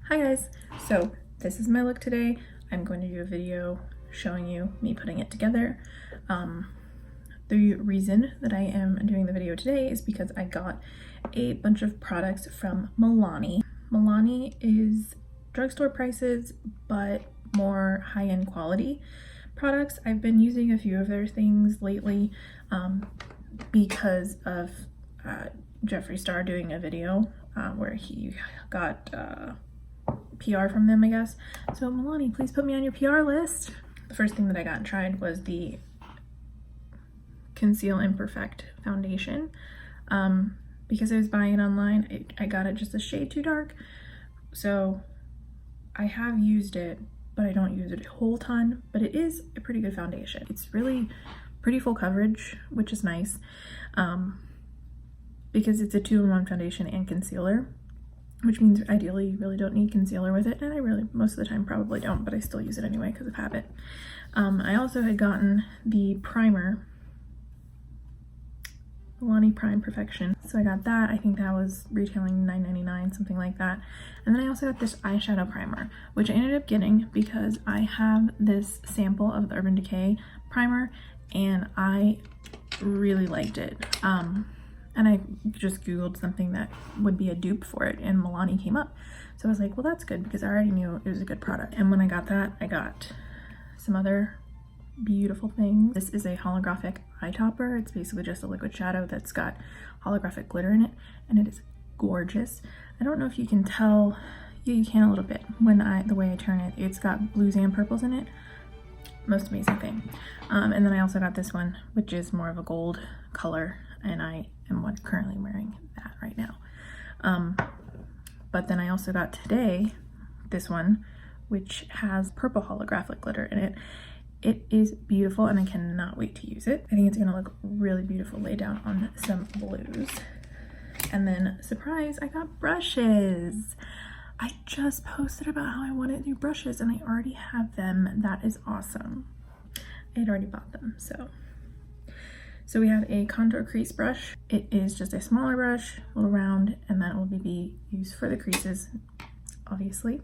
Hi guys, so this is my look today. I'm going to do a video showing you me putting it together. The reason that I am doing the video today is because I got a bunch of products from Milani. Milani is drugstore prices, but more high-end quality products. I've been using a few of their things lately because of Jeffree Star doing a video where he got PR from them, I guess. So Milani, please put me on your PR list. The first thing that I got and tried was the Conceal Imperfect foundation. Because I was buying it online, I got it just a shade too dark. So I have used it, but I don't use it a whole ton, but it is a pretty good foundation. It's really pretty full coverage, which is nice, because it's a 2-in-1 foundation and concealer, which means ideally you really don't need concealer with it, and I really most of the time probably don't, but I still use it anyway because of habit. I also had gotten the primer, Milani Prime Perfection, so I got that. I think that was retailing $9.99, something like that. And then I also got this eyeshadow primer, which I ended up getting because I have this sample of the Urban Decay primer and I really liked it. And I just googled something that would be a dupe for it and Milani came up. So I was like, well, that's good because I already knew it was a good product. And when I got that, I got some other beautiful things. This is a holographic eye topper. It's basically just a liquid shadow that's got holographic glitter in it, and it is gorgeous. I don't know if you can tell, yeah, you can a little bit when the way I turn it. It's got blues and purples in it. Most amazing thing. And then I also got this one, which is more of a gold color, and I am currently wearing that right now. But then I also got today this one, which has purple holographic glitter in it. It is beautiful and I cannot wait to use it. I think it's gonna look really beautiful laid down on some blues. And then, surprise, I got brushes. I just posted about how I wanted new brushes and I already have them. That is awesome. I had already bought them, so. So we have a contour crease brush. It is just a smaller brush, a little round, and that will be used for the creases, obviously.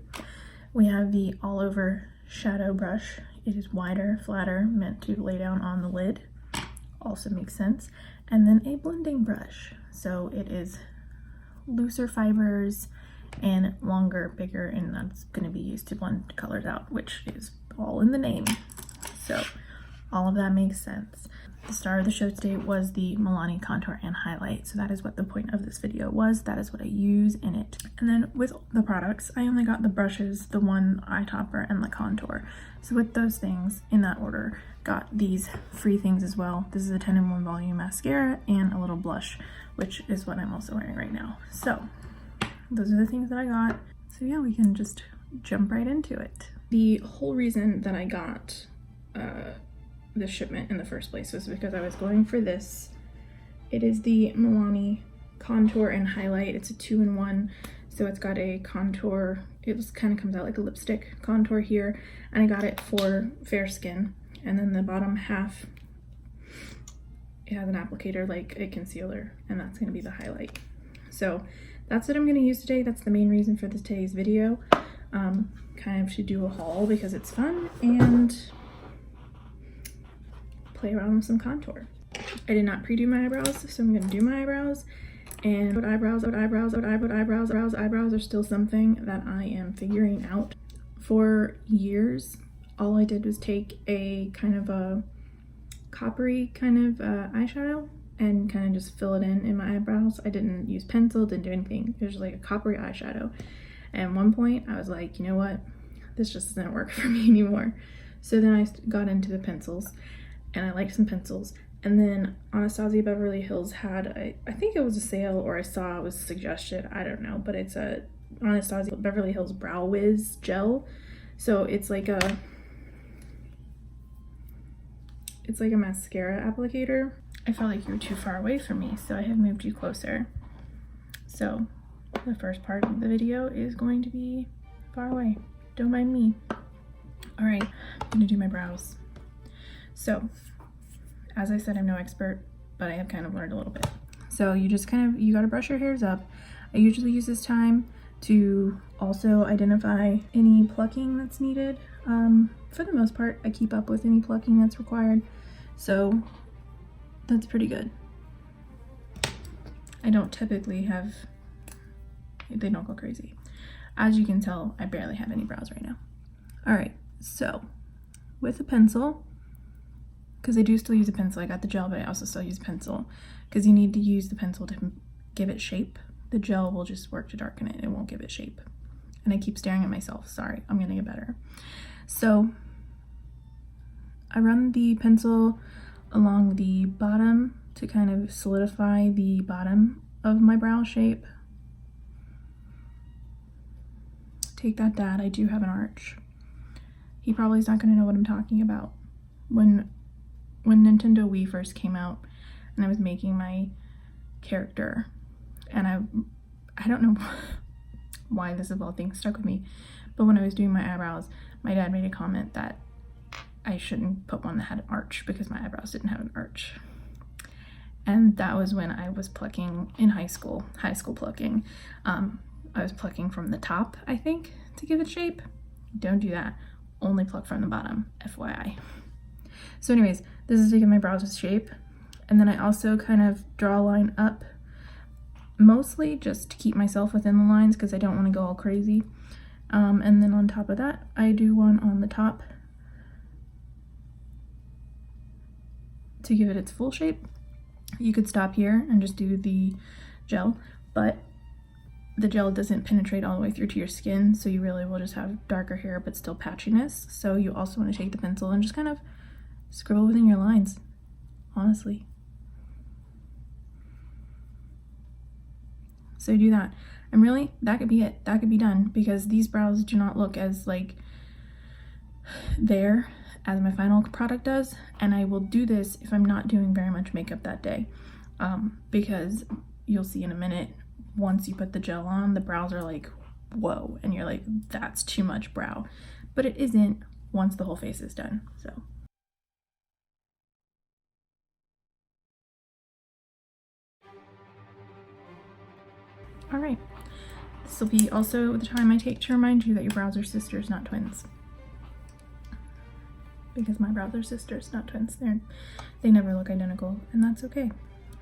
We have the all over shadow brush. It is wider, flatter, meant to lay down on the lid. Also makes sense. And then a blending brush. So it is looser fibers and longer, bigger, and that's going to be used to blend colors out, which is all in the name. So all of that makes sense. The star of the show today was the Milani contour and highlight. So that is what the point of this video was. That is what I use in it. And then with the products, I only got the brushes, the one eye topper, and the contour. So with those things in that order, got these free things as well. This is a 10-in-1 volume mascara and a little blush, which is what I'm also wearing right now. So those are the things that I got. So yeah, we can just jump right into it. The whole reason that I got this shipment in the first place was because I was going for this. It is the Milani contour and highlight. It's a 2-in-1, so it's got a contour. It kind of comes out like a lipstick contour here, and I got it for fair skin. And then the bottom half, it has an applicator like a concealer, and that's going to be the highlight. So that's what I'm going to use today. That's the main reason for today's video. Kind of to do a haul because it's fun and play around with some contour. I did not pre-do my eyebrows, so I'm gonna do my eyebrows. And eyebrows are still something that I am figuring out. For years, all I did was take a kind of a coppery kind of eyeshadow and kind of just fill it in my eyebrows. I didn't use pencil, didn't do anything. It was just like a coppery eyeshadow. And at one point, I was like, you know what? This just doesn't work for me anymore. So then I got into the pencils. And I liked some pencils. And then Anastasia Beverly Hills had, I think it was a sale, or I saw it was suggested, I don't know, but it's a Anastasia Beverly Hills Brow Wiz gel. So it's like a mascara applicator. I felt like you were too far away from me, so I have moved you closer. So the first part of the video is going to be far away. Don't mind me. All right, I'm gonna do my brows. So, as I said, I'm no expert, but I have kind of learned a little bit. So you just you gotta brush your hairs up. I usually use this time to also identify any plucking that's needed. For the most part, I keep up with any plucking that's required, so that's pretty good. I don't typically have, they don't go crazy. As you can tell, I barely have any brows right now. All right, so with a pencil, because I do still use a pencil, I got the gel, but I also still use a pencil, because you need to use the pencil to give it shape. The gel will just work to darken it, it won't give it shape. And I keep staring at myself, sorry, I'm gonna get better. So I run the pencil along the bottom to kind of solidify the bottom of my brow shape. Take that, Dad, I do have an arch. He probably is not gonna know what I'm talking about. When Nintendo Wii first came out and I was making my character, and I don't know why this of all things stuck with me, but when I was doing my eyebrows, my dad made a comment that I shouldn't put one that had an arch because my eyebrows didn't have an arch. And that was when I was plucking in high school plucking. I was plucking from the top, I think, to give it shape. Don't do that. Only pluck from the bottom, FYI. So anyways, this is to give my brows a shape. And then I also kind of draw a line up, mostly just to keep myself within the lines because I don't want to go all crazy. And then on top of that, I do one on the top to give it its full shape. You could stop here and just do the gel, but the gel doesn't penetrate all the way through to your skin, so you really will just have darker hair but still patchiness. So you also want to take the pencil and just kind of scribble within your lines, honestly. So do that. And really, that could be it. That could be done, because these brows do not look as like there as my final product does. And I will do this if I'm not doing very much makeup that day, because you'll see in a minute, once you put the gel on, the brows are like, whoa, and you're like, that's too much brow. But it isn't once the whole face is done. So all right, this will be also the time I take to remind you that your brows are sisters, not twins. Because my brows are sisters, not twins. They never look identical, and that's okay.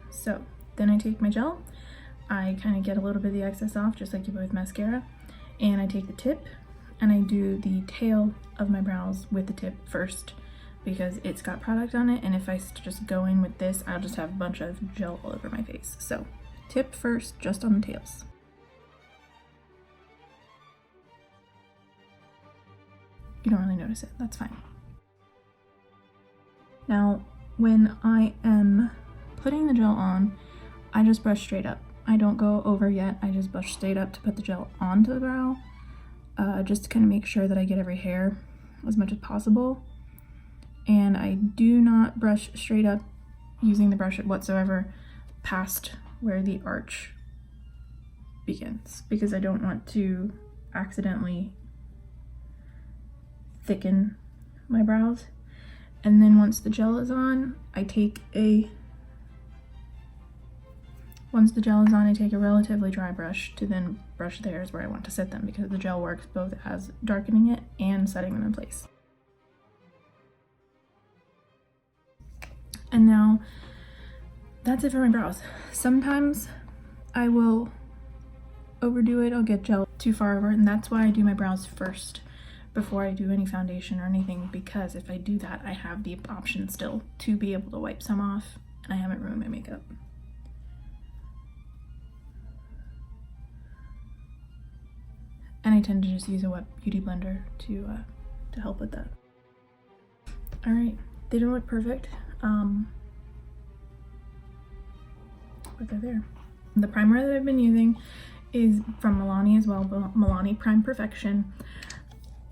So then I take my gel, I kind of get a little bit of the excess off, just like you would with mascara, and I take the tip and I do the tail of my brows with the tip first, because it's got product on it, and if I just go in with this, I'll just have a bunch of gel all over my face. So tip first, just on the tails. You don't really notice it, that's fine. Now, when I am putting the gel on, I just brush straight up. I don't go over yet, I just brush straight up to put the gel onto the brow, just to kind of make sure that I get every hair as much as possible. And I do not brush straight up using the brush whatsoever past where the arch begins, because I don't want to accidentally thicken my brows. And then once the gel is on, I take a relatively dry brush to then brush the hairs where I want to set them, because the gel works both as darkening it and setting them in place. And now that's it for my brows. Sometimes I will overdo it, I'll get gel too far over, and that's why I do my brows first before I do any foundation or anything, because if I do that, I have the option still to be able to wipe some off and I haven't ruined my makeup. And I tend to just use a wet beauty blender to help with that. All right, they don't look perfect, but they're there. The primer that I've been using is from Milani as well, Milani Prime Perfection.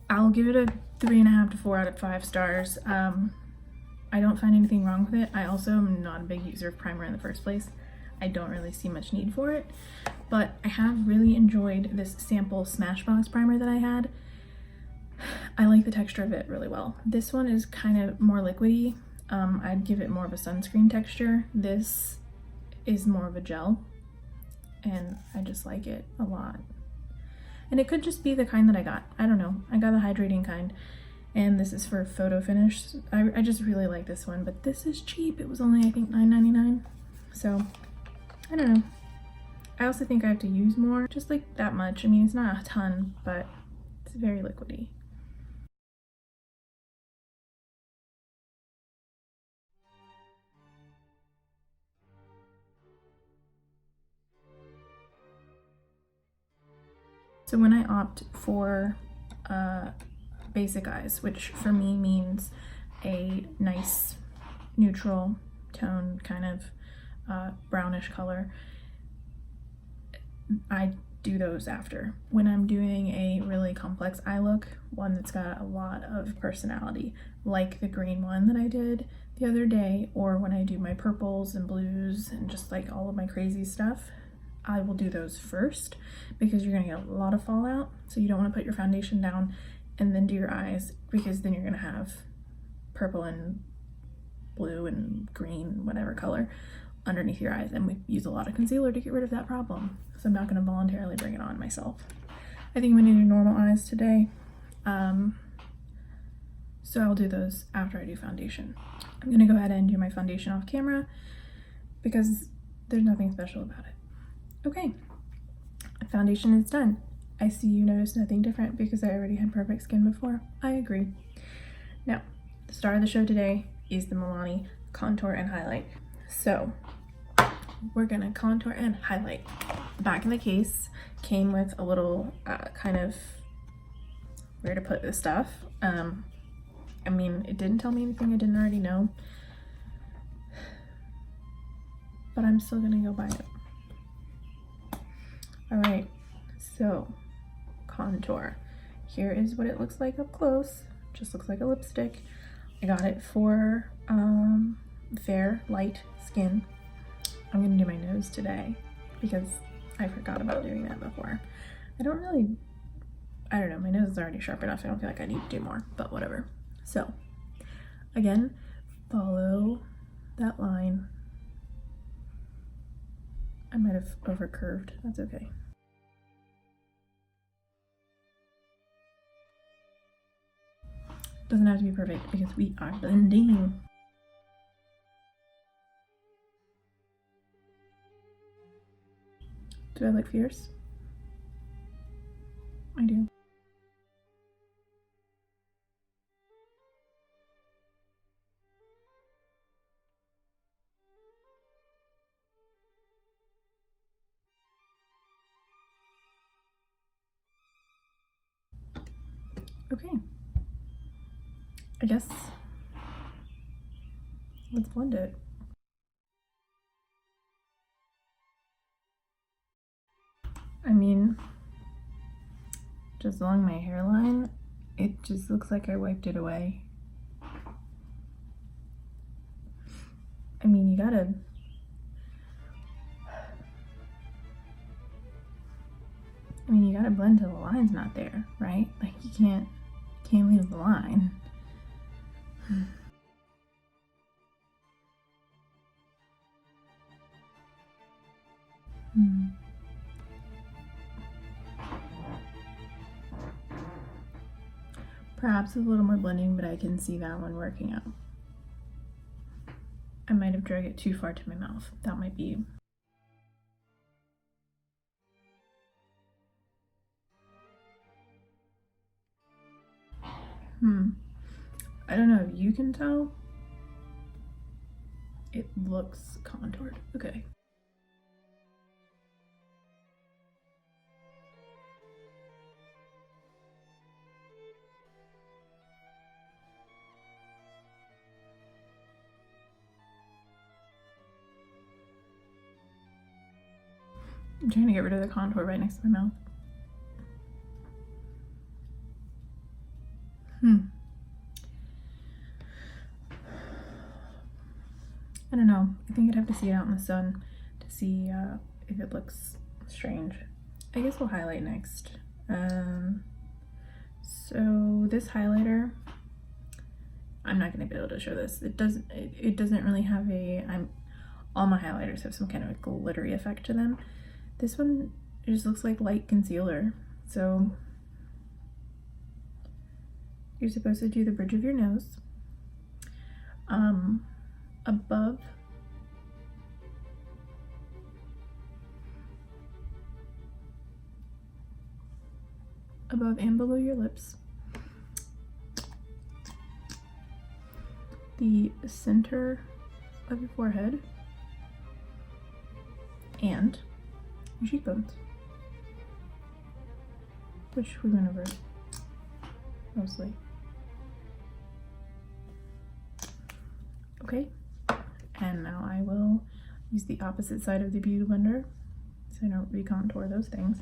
I'll give it a 3.5 to 4 out of 5 stars. I don't find anything wrong with it. I also am not a big user of primer in the first place. I don't really see much need for it, but I have really enjoyed this sample Smashbox primer that I had. I like the texture of it really well. This one is kind of more liquidy. I'd give it more of a sunscreen texture. This is more of a gel, and I just like it a lot. And it could just be the kind that I got. I don't know. I got the hydrating kind. And this is for photo finish. I just really like this one, but this is cheap. It was only, I think, $9.99. So, I don't know. I also think I have to use more, just like that much. I mean, it's not a ton, but it's very liquidy. So when I opt for basic eyes, which for me means a nice neutral tone, kind of brownish color, I do those after. When I'm doing a really complex eye look, one that's got a lot of personality, like the green one that I did the other day, or when I do my purples and blues and just like all of my crazy stuff, I will do those first because you're gonna get a lot of fallout. So you don't want to put your foundation down and then do your eyes, because then you're gonna have purple and blue and green, whatever color, underneath your eyes, and we use a lot of concealer to get rid of that problem. So I'm not going to voluntarily bring it on myself. I think I'm going to do normal eyes today, so I'll do those after I do foundation. I'm going to go ahead and do my foundation off camera because there's nothing special about it. Okay, foundation is done. I see you noticed nothing different because I already had perfect skin before. I agree. Now, the star of the show today is the Milani contour and highlight. So we're gonna contour and highlight. The back of the case came with a little kind of where to put this stuff. I mean, it didn't tell me anything I didn't already know, but I'm still gonna go by it. All right, so contour. Here is what it looks like up close. Just looks like a lipstick. I got it for fair, light skin. I'm gonna do my nose today because I forgot about doing that before. I don't know, my nose is already sharp enough. I don't feel like I need to do more, but whatever. So, again, follow that line. I might have over curved, that's okay. Doesn't have to be perfect because we are blending. Do I look fierce? I do. Okay. I guess let's blend it. I mean, just along my hairline, it just looks like I wiped it away. I mean, you gotta blend till the line's not there, right? Like you can't leave the line. Perhaps a little more blending, but I can see that one working out. I might have dragged it too far to my mouth. That might be. I don't know if you can tell. It looks contoured. Okay. I'm trying to get rid of the contour right next to my mouth. I don't know. I think I'd have to see it out in the sun to see if it looks strange. I guess we'll highlight next. So this highlighter, I'm not going to be able to show this. It doesn't really have all my highlighters have some kind of a glittery effect to them. This one just looks like light concealer. So you're supposed to do the bridge of your nose, above and below your lips, the center of your forehead, and your cheekbones, which we went over mostly. Okay, and now I will use the opposite side of the Beauty Blender so I don't recontour those things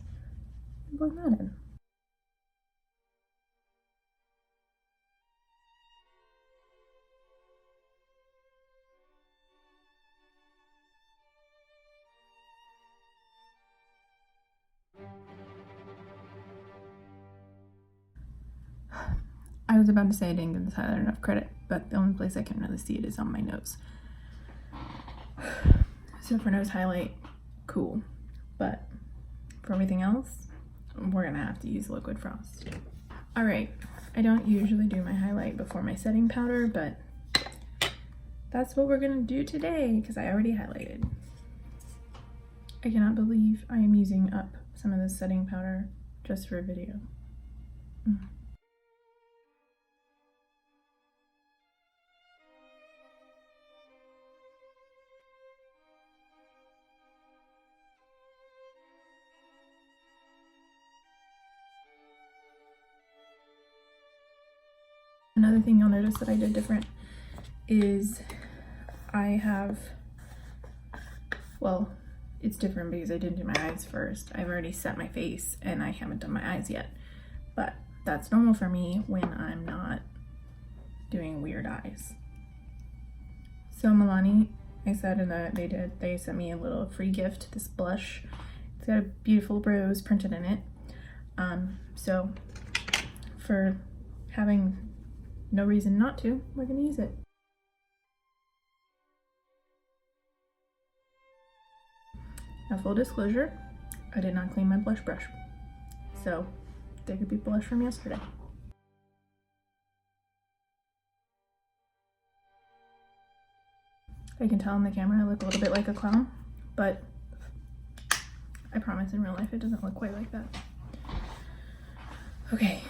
and blend that in. I was about to say I didn't give this highlighter enough credit, but the only place I can really see it is on my nose. So for nose highlight, cool. But for everything else, we're gonna have to use Liquid Frost. All right, I don't usually do my highlight before my setting powder, but that's what we're gonna do today because I already highlighted. I cannot believe I am using up some of this setting powder just for a video. Another thing you'll notice that I did different is I have, well, it's different because I didn't do my eyes first. I've already set my face and I haven't done my eyes yet, but that's normal for me when I'm not doing weird eyes. So Milani, I said in the, they sent me a little free gift, this blush. It's got a beautiful rose printed in it. So for having no reason not to, we're gonna use it. Now, full disclosure, I did not clean my blush brush, so there could be blush from yesterday. I can tell in the camera I look a little bit like a clown, but I promise in real life it doesn't look quite like that. Okay,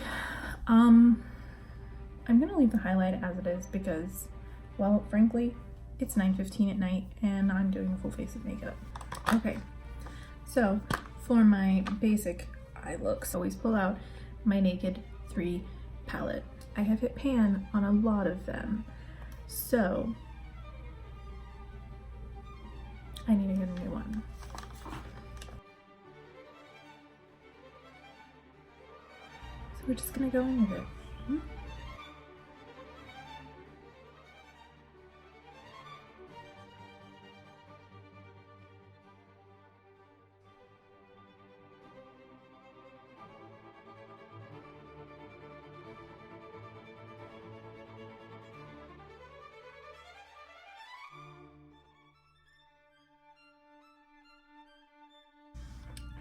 I'm gonna leave the highlight as it is because, well, frankly, it's 9:15 at night and I'm doing a full face of makeup. Okay, so for my basic eye looks, I always pull out my Naked 3 palette. I have hit pan on a lot of them, so I need to get a new one. So we're just gonna go in with it.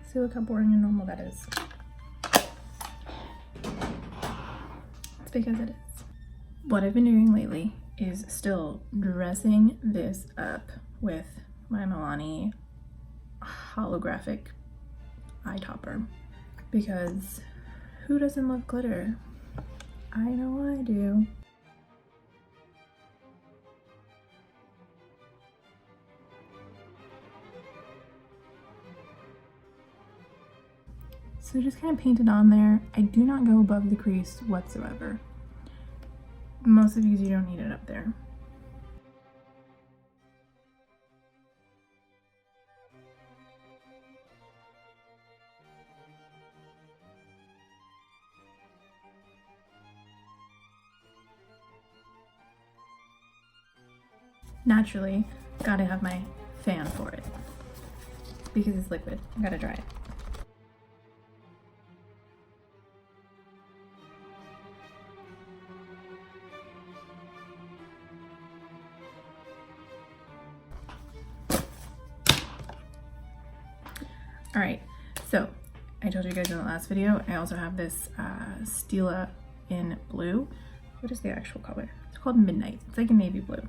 See, look how boring and normal that is. It's because it is. What I've been doing lately is still dressing this up with my Milani holographic eye topper. Because who doesn't love glitter? I know I do. So just kind of paint it on there. I do not go above the crease whatsoever. Mostly because you don't need it up there. Naturally, gotta have my fan for it. Because it's liquid, I gotta dry it. All right, so I told you guys in the last video, I also have this Stila in blue. What is the actual color? It's called Midnight. It's like a navy blue.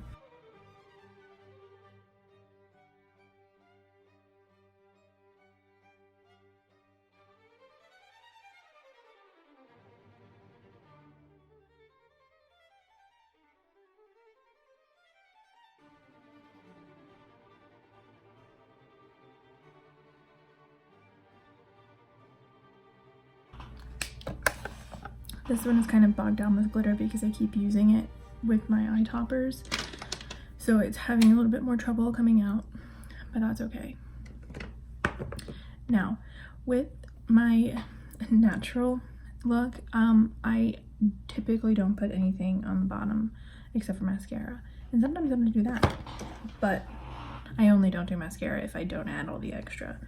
This one is kind of bogged down with glitter because I keep using it with my eye toppers. So it's having a little bit more trouble coming out, but that's okay. Now, with my natural look, I typically don't put anything on the bottom except for mascara. And sometimes I'm gonna do that, but I only don't do mascara if I don't add all the extra.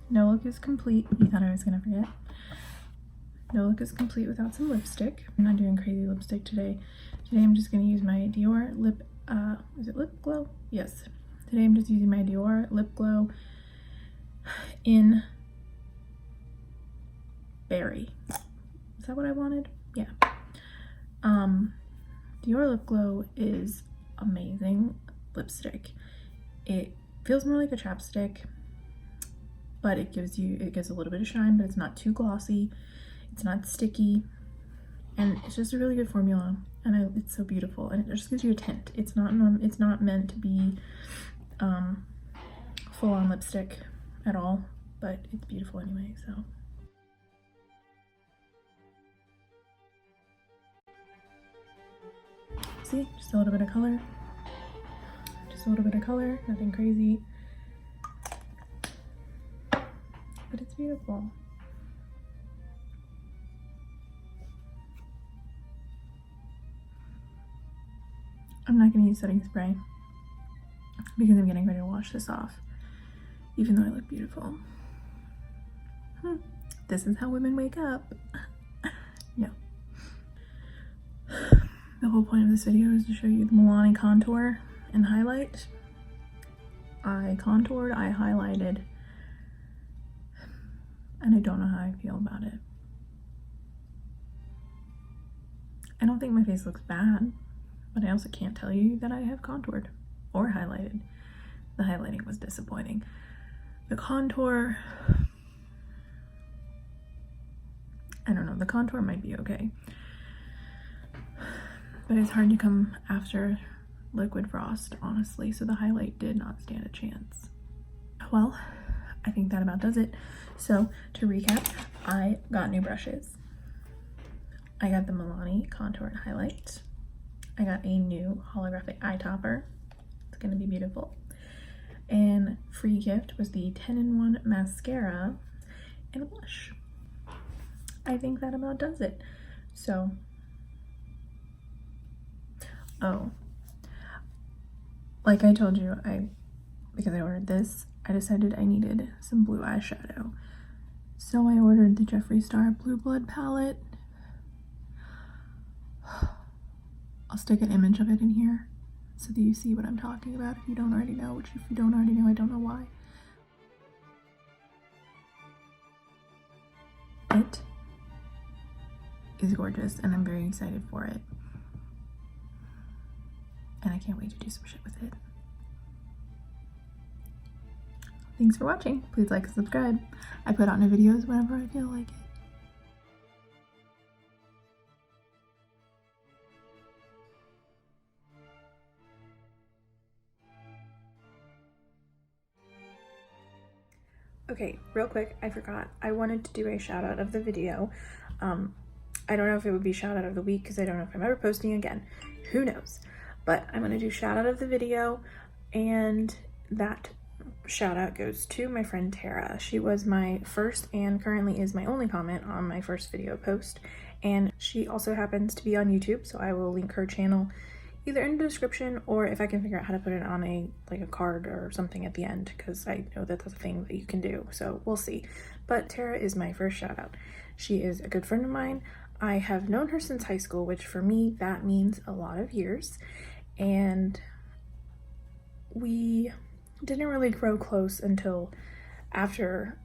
No look is complete. You thought I was gonna forget. No look is complete without some lipstick. I'm not doing crazy lipstick today. Today I'm just gonna use my Dior lip, is it lip glow? Yes. Today I'm just using my Dior lip glow in berry. Is that what I wanted? Yeah. Dior lip glow is amazing lipstick. It feels more like a chapstick, but it gives a little bit of shine, but it's not too glossy, it's not sticky, and it's just a really good formula, and it's so beautiful, and it just gives you a tint. It's not meant to be full-on lipstick at all, but it's beautiful anyway. So see, just a little bit of color, nothing crazy. But it's beautiful. I'm not going to use setting spray because I'm getting ready to wash this off, even though I look beautiful. This is how women wake up. No. The whole point of this video is to show you the Milani contour and highlight. I contoured, I highlighted, and I don't know how I feel about it. I don't think my face looks bad, but I also can't tell you that I have contoured or highlighted. The highlighting was disappointing. The contour, I don't know, the contour might be okay. But it's hard to come after liquid frost, honestly, so the highlight did not stand a chance. Well, I think that about does it. So to recap, I got new brushes. I got the Milani contour and highlight. I got a new holographic eye topper. It's gonna be beautiful. And free gift was the 10-in-1 mascara and a blush. I think that about does it. So, oh, like I told you, because I ordered this, I decided I needed some blue eyeshadow. So I ordered the Jeffree Star Blue Blood palette. I'll stick an image of it in here so that you see what I'm talking about if you don't already know, which if you don't already know, I don't know why. It is gorgeous and I'm very excited for it. And I can't wait to do some shit with it. Thanks for watching. Please like and subscribe. I put out new videos whenever I feel like it. Okay, real quick, I forgot. I wanted to do a shout out of the video. I don't know if it would be shout out of the week because I don't know if I'm ever posting again. Who knows? But I'm gonna do shout out of the video, and that shout out goes to my friend Tara. She was my first and currently is my only comment on my first video post, and she also happens to be on YouTube, so I will link her channel either in the description, or if I can figure out how to put it on a card or something at the end, because I know that that's a thing that you can do, so we'll see. But Tara is my first shout out. She is a good friend of mine. I have known her since high school, which for me, that means a lot of years, and we didn't really grow close until after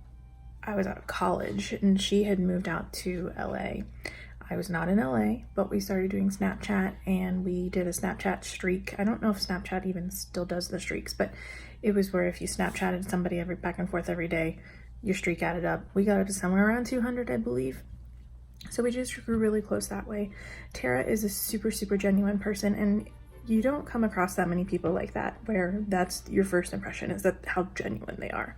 I was out of college, and she had moved out to LA. I was not in LA, but we started doing Snapchat, and we did a Snapchat streak. I don't know if Snapchat even still does the streaks, but it was where if you Snapchatted somebody back and forth every day, your streak added up. We got up to somewhere around 200, I believe. So we just grew really close that way. Tara is a super, super genuine person, and you don't come across that many people like that, where that's your first impression, is that how genuine they are.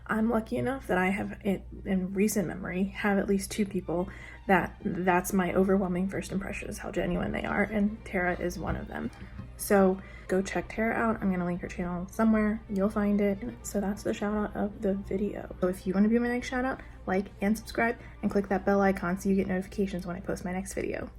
I'm lucky enough that I have, in recent memory, have at least 2 people that's my overwhelming first impression, is how genuine they are, and Tara is one of them. So go check Tara out. I'm gonna link her channel somewhere. You'll find it. So that's the shout out of the video. So if you want to be my next shout out, like and subscribe and click that bell icon so you get notifications when I post my next video.